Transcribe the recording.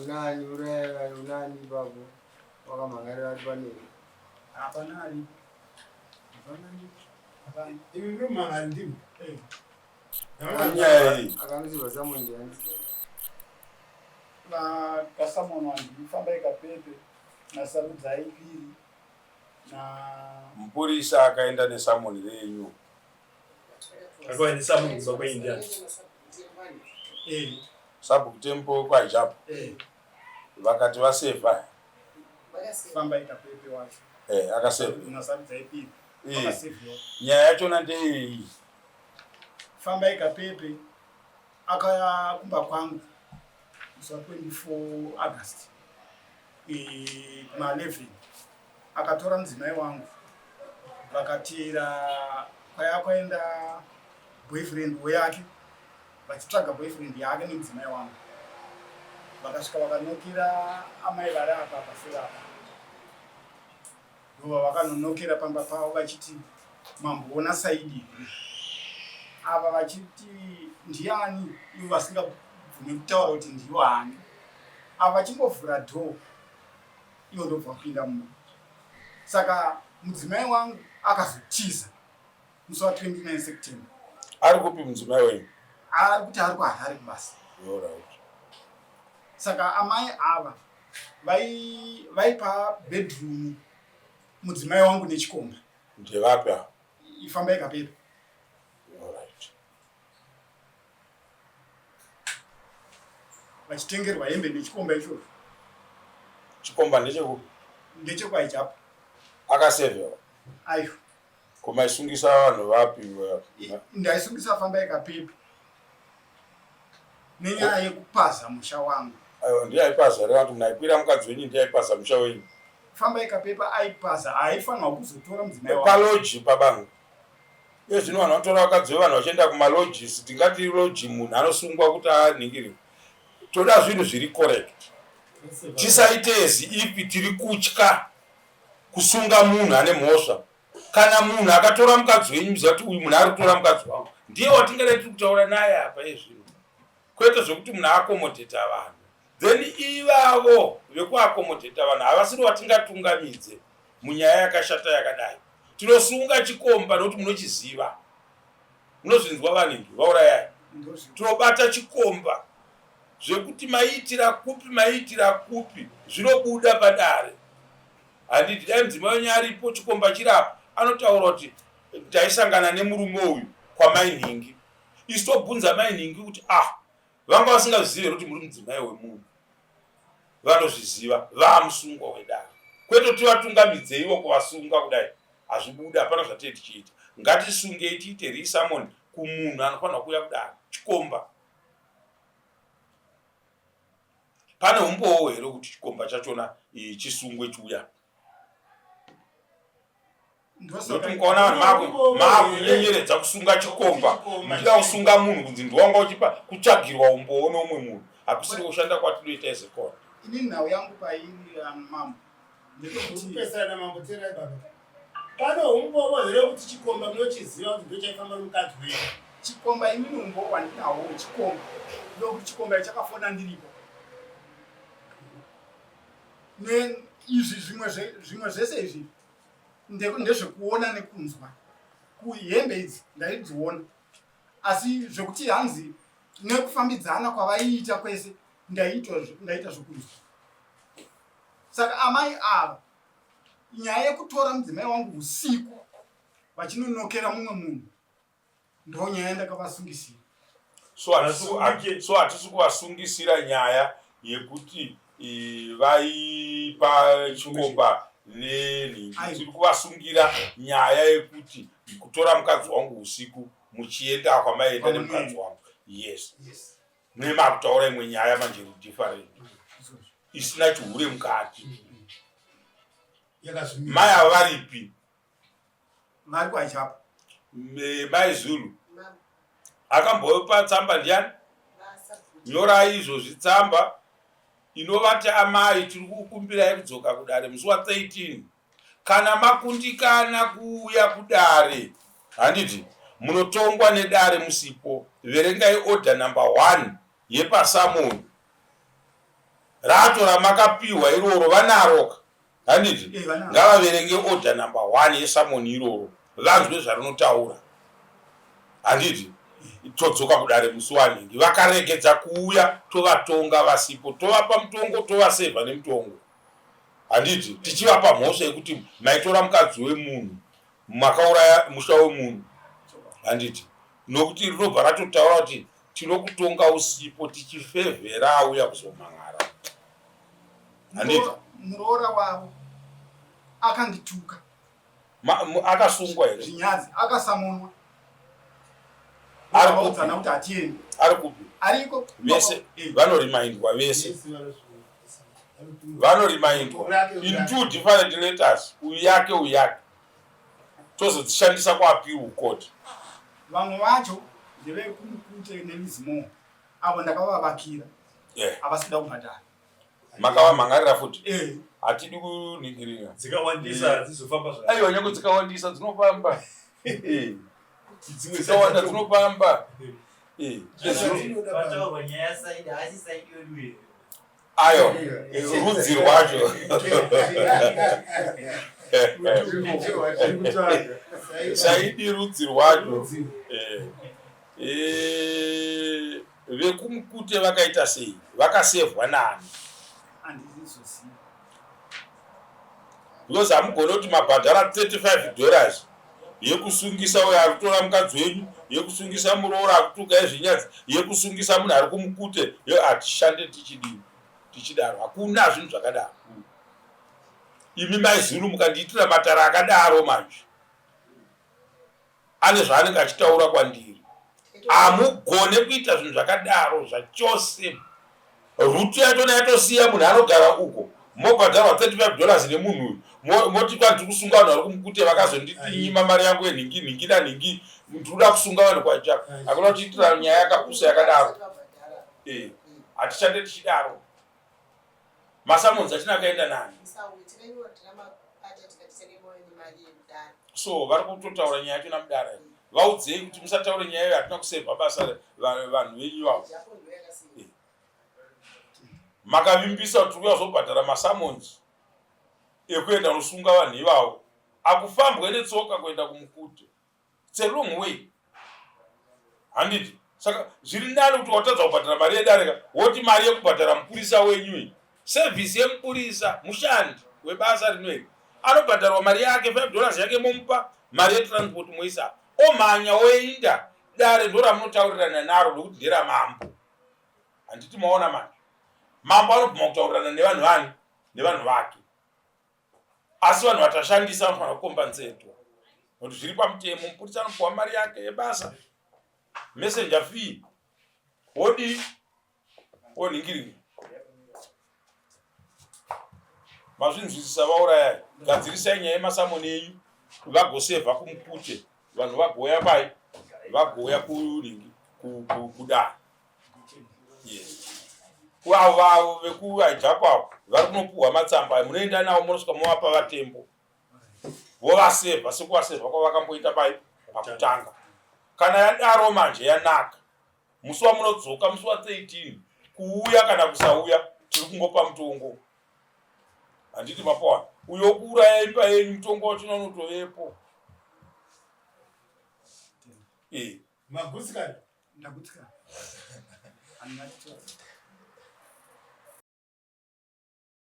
unani uraya unani babo wakamangarira ari panei hapanari ivi ndomangari ndimi akanzi Samuel ndiani kasamono andifamba ikapepe nasarudza ipiri na mupurisa akaenda nesamoni renyu akaenda samoni baba indiani sabukutempo kwajapo vakati vasevha famba ikapepe wacho akasevha nasarudza ipiri nyaya yachona ndeyei famba ikapepe akaya kumba kwangu musi 24 August kuma 11 akatora mudzimai wangu vakatira kwaya kwaenda boyfriend weyake vachitsvaga boyfriend yake nemudzimai wangu vakasvika vakanokera amai vari apa pafirapa ndova vakanonokera pamba pavo vachiti mamboona saidi ava vachiti ndiani ivo vasingabvumi kutaura kuti ndivo hani ava vachingovhura dhoo ivo ndobva kupinda muno saka mudzimai wangu akazotiza musi wa 29 September ari kupi mudzimai wenyu ari kuti ari kuharare kubasa saka amai ava vaipa bedroom mudzimai wangu nechikomba ndevapi apa ifamba ikapepa vachitengerwa hembe nechikomba ichocho chikomba ndechekupi ndechekwaijapa akasevhewa aiyo kumaisungisa vanhu vapi ndaisungisa famba ikapepe nenyaya yekupaza musha wangu aiwa ndiyaipaza reva kuti munaikwira mukadzi wenyu ndiyaipaza musha wenyu famba ikapepa aipaza haifanirwa kuzotora mudzimai wangu paloji pabangu iyo zvino vanhu vanotora vakadzi vevanhu vachienda kumalojis tingati loji munhu anosungwa kuti anhingiri toda zvinhu zviri correct tisaite ziipi tiri kutya kusunga munhu ane mhosva kana munhu akatora mukadzi wenyu muziva kuti uyu munhu ari kutora mukadzi wangu ndiye watingada tiri kutaura naye apa ezvino kwete zvokuti munhu aakomodheta vanhu then ivavo vekuakomodheta vanhu havasiri watingatungamidze munyaya yakashata yakadai tinosunga chikomba nokuti munochiziva munozvinzwa vanhingi vaurayai tinobata chikomba zvekuti maitira kupi zvinobuda padare handiti dai mudzimai wenyu aripo chikomba chirapo anotaura kuti taisangana nemurume uyu kwamainhingi isu tobvunza mainhingi kuti vanga vasingazive kuti muri mudzimai wemunhu vanozviziva vamusungwa wedare kwete kuti vatungamidzeyiwo kuvasunga kudai hazvibuda hapana zvatei tichiita ngatisungei tiite risamoni kumunhu anofanirwa kuuya kudare chikomba pane umbowo here kuti chikomba chachona chisungwe chiuya nokuti mukaona vanhu maakunyenyeredza kusunga chikomba muchida kusunga munhu kunzi ndiwanga uchipa kutsvagirwa umbowo neumwe munhu hakusiri kushanda kwatinoita ezekona inini nhau yangu pairi mambo ndekupesana mambo terai baba pane umbowo here kuti chikomba munochiziva kuti ndochaifamba mukadzi wenyu chikomba inini umbowo wandinawo chikomba ndokuti chikomba chakafona ndiripo neizvi zvimwe zvese izvi ndezvekuona nekunzwa kuhembe idzi ndaidziona asi zvekuti hanzi nekufambidzana kwavaiita kwese ndaita zvokunzwa saka amai ava nyaya yekutora mudzimai wangu usiku vachinonokera mumwe munhu ndo nyaya yandakavasungisira so hatisi kuvasungisira nyaya yekuti vaipa chikomba nenhingi tiri kuvasungira nyaya yekuti kutora mukadzi wangu usiku muchienda kwamaenda nemukadzi wangu yes nemakutaura imwe nyaya manje different isina chihure mukati mai ava varipi vari kwachapa mai Zulu akambopa tsamba ndiani nyorai izvozvi tsamba inovati amai tiri kukumbirai kudzoka kudare musi wa 13 kana makundikana kuuya kudare handiti munotongwa nedare musipo verengai order number 1 yepasamoni rato ramakapiwa iroro vanaroka handiti vanaro. ngavaverenge order number 1 yesamoni iroro vanzwe zvarinotaura handiti todzoka kudare musi wanhingi vakaregedza kuuya tovatonga vasipo tovapa mutongo tovasevha nemutongo handiti tichivapa mhosva yekuti maitora mukadzi wemunhu makauraya musha wemunhu handiti nokuti rinobva ratotaura kuti tinokutonga usipo tichifevhera auya kuzomangara handiti muroora wavo akangituka akasungwa here zvinyazi akasamonwa arikudzana kuti atiendi ari kupi ariko vese vanorimaindwa vese vanorimaindwa in 2 different letters uyake tozodzishandisa kuappeal court vamwe vacho ndevekumukute nemizimo avo ndakavavakira havasida kubhadhara makavamhangarira futi hatidi kuningirira dzikawandisa dzizofamba aiwa nyange dzikawandisa dzinofamba dzikawanda dzinofamba ayo rudzi rwacho saidi rudzi rwacho vekumukute vakaita sei vakasevhwa nani because hamugone kuti mabhadhara $35 yekusungisa uyo akutora mukadzi wenyu yekusungisa muroora akutuka ezvinyadzi yekusungisa munhu ari kumukute hatishande tichidaro hakuna zvinhu zvakadaro imi maizuru mukandiitira matara akadaro manje ane zvaanenge achitaura kwandiri hamugone kuita zvinhu zvakadaro zvachose rutu yacho yatosiya munhu anogara uko mobhadharwa $35 nemunhu uyu moti kwandiri kusunga vanhu vari kumukute vakazondinyima mari yangu yenhingi nanhingi ndikuda kusunga vanhu kwachako hakuna kutiitira nyaya yakapusa yakadaro hatishande tichidaro masamonzi atinakaenda nani so vari kutotaura nyaya yacho namudara vaudzei kuti musataure nyaya iyo hatina kusevha basa vanhu venyu vavo makavimbisa kuti tiri kuzobhadhara masamonzi ekuenda kunosunga vanhu ivavo akufambwe netsoka kuenda kumukute it's a long way handiti saka zviri nani kuti watadza kubhadhara mari yedarika woti mari yekubhadhara mupurisa wenyu sevhisi yemupurisa mushandi webasa rinweri anobhadharwa mari yake $5 yake momupa mari yetransport moisa omhanya oenda dare ndo ramunotaurirana naro nokuti nderamambo handiti maona manje mambo anobvuma kutaurirana nevanhu vani nevanhu vake asi vanhu vatashandisa vanofanira kukombanzetwa nokuti zviri pamutemo mupurisa anopuwa mari yake yebasa messenger fee wodi oningirira mazvinzwisisa vaurayai gadzirisai nyaya yemasamoni enyu vagosevha kumukute vanhu vagoya pai vagoya kuningi kudana avo vekuajapapo vari kunopuhwa matsamba munoenda navo munosvika movapa vatembo vovasevha sekuvasevha kwavakamboita pai pakutanga kana yadaro manje yanaka musi wamunodzoka musi wa13 kuuya kana kusauya tiri kungopa mutongo handiti mapawana uyo kuuraya imba yenyu mutongo wacho unotovepo magutsikana ndagutsikana